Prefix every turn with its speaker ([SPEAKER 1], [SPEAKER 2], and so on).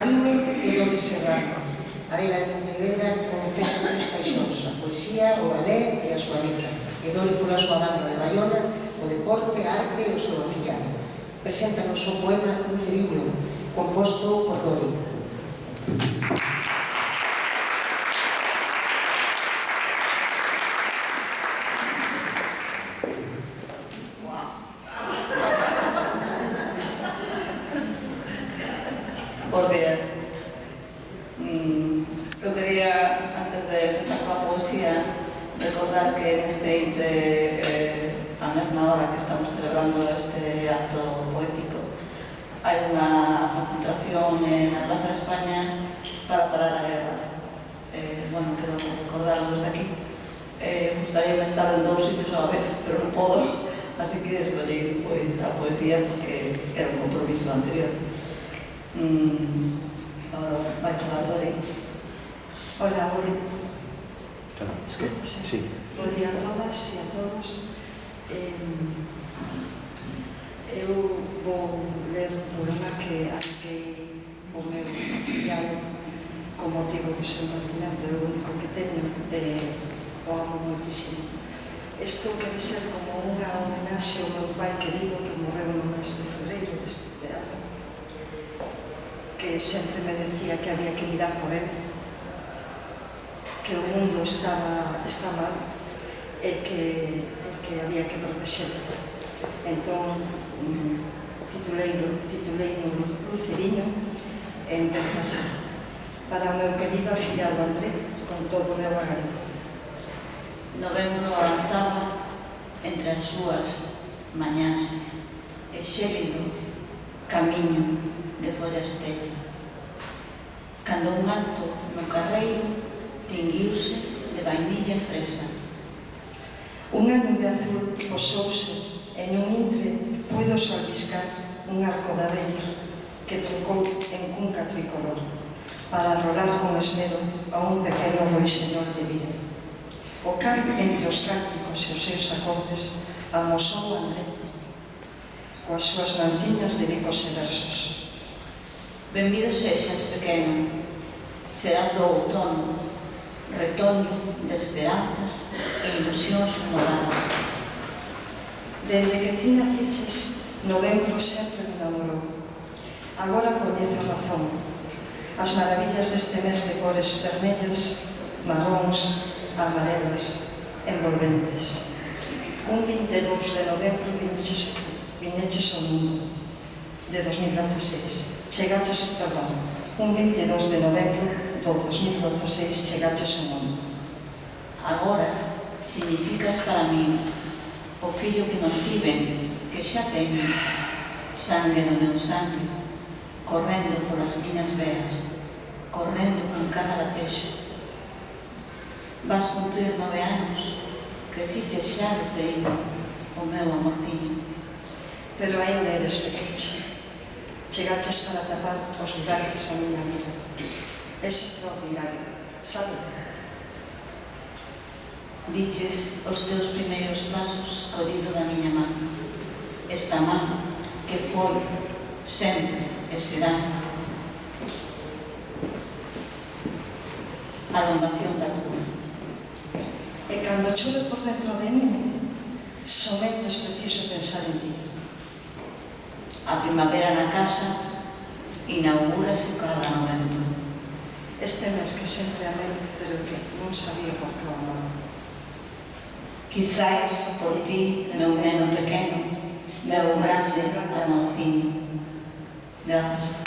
[SPEAKER 1] Dime e Dori Serrano. Adela de Pontevedra confesa tres paixóns, a poesía, o ballet e a súa letra. E Dori pola súa banda de Baiona, o deporte, a arte e o seu afillado. Preséntanos o poema Luceriño, composto por Dori.
[SPEAKER 2] Bos días. Eu quería, antes de empezar coa poesía, recordar que neste intre, a mesma hora que estamos celebrando este acto poético, hai unha concentración na Plaza de España para parar a guerra. Bueno, quero recordarlo desde aquí. Gustaríame estar en dous sitios a la vez, pero non podo, así que escollí a poesía porque era un compromiso anterior. Ahora vai falar Dori.
[SPEAKER 3] Hola, Dori.
[SPEAKER 4] Sí.
[SPEAKER 3] Bo día a todas e a todos. Eu vou ler un poema que adiquei o meu filiado con motivo que son nacimento, é o único que teño, o amo moitísimo. Isto quere ser como unha homenaxe ao meu pai querido que morreu no mes de febreiro deste ano, que sempre me decía que había que mirar por él, que o mundo está mal e que había que protegerlo. Entón, titulei no Luceriño e empeza así. Para o meu querido afillado André, con todo o meu agarido.
[SPEAKER 2] Novembro avanzaba entre as súas mañás e xélido camiño de folla estella. Cando un alto no carreiro tinguiuse de vainilla fresa.
[SPEAKER 3] Unha nube azul posouse e nun intre puido albiscar un arco da vella que trocou en cunca tricolor para rolar con esmero a un pequeno roiseñor de vida. O cal entre os cánticos e os seus acordes amosou André coas súas manciñas de bicos e versos.
[SPEAKER 2] Benvido sexas, pequeno, serás do outono, retoño de esperanzas e ilusións renovadas.
[SPEAKER 3] Dende que ti naciches, novembro sempre me enamorou. Agora coñezo a razón. As maravillas deste mes de cores vermellas, marróns, amarelas, envolventes. Un 22 de novembro viñeches ao mundo, de 2016. Chegaches, perdón, un 22 de novembro do 2016 chegaches ao mundo.
[SPEAKER 2] Agora significas para mí o fillo que non tiven, que xa teño, sangue do meu sangue, correndo polas miñas veas, correndo con cada latexo. Vas cumplir 9 anos, creciches xa Luceriño, o meu amorciño.
[SPEAKER 3] Pero ainda eres pequecha. Chegaches para tapar os lugares da miña vida. Es extraordinario, sabe?
[SPEAKER 2] Diches os teus primeiros pasos collido da miña man. Esta man que foi, sempre e será a alongación da túa.
[SPEAKER 3] E cando chove por dentro de mí, somente es preciso pensar en ti.
[SPEAKER 2] A primavera na casa inaugúrase cada novembro.
[SPEAKER 3] Este mes que sempre amei, pero que non sabía por que o amaba.
[SPEAKER 2] Quizais por ti, meu neno pequeno, meu grande amorciño. Grazas.